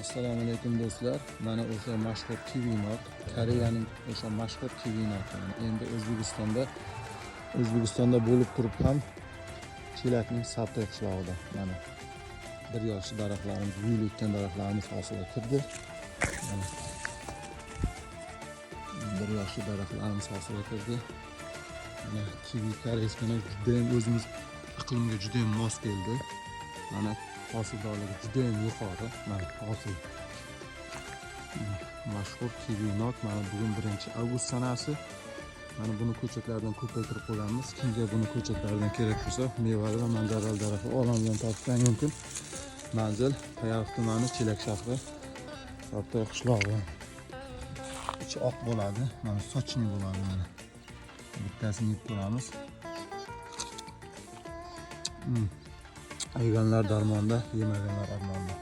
Assalomu alaykum do'stlar. Mana o'sha mashhur kivi not, Koreyaning o'sha mashhur kivi noti. Endi O'zbekistonda bo'lib turib ham chelakning Sabtoy qishlog'ida mana bir yoshli daraxtlarimiz, gullikdan daraxtlarimiz hosiliga kirdi. Mana bir yoshli daraxtlarimiz hosiliga kirdi. Mana kivi koreyskani juda ham o'zimiz iqlimga juda ham mos keldi. Mana hosildorligi juda ham yuqori. Mana hosil mashhur kivi not. Mana bugun 1-avgust sanasi. Mana buni ko'chatlardan ko'paytirib qo'yamiz. Kimga buni ko'chatlardan kerak bo'lsa, mevali va manzarali daraxt olamdan topishdan mumkin. Manzil Payariq tumani Chelak shahri, Sabtoy qishlog'i. Ichi oq bo'ladi. Mana soching bo'ladi mana. Bittasini yeb ko'ramiz. Yeganlar darmonda, yemaganlar armonda.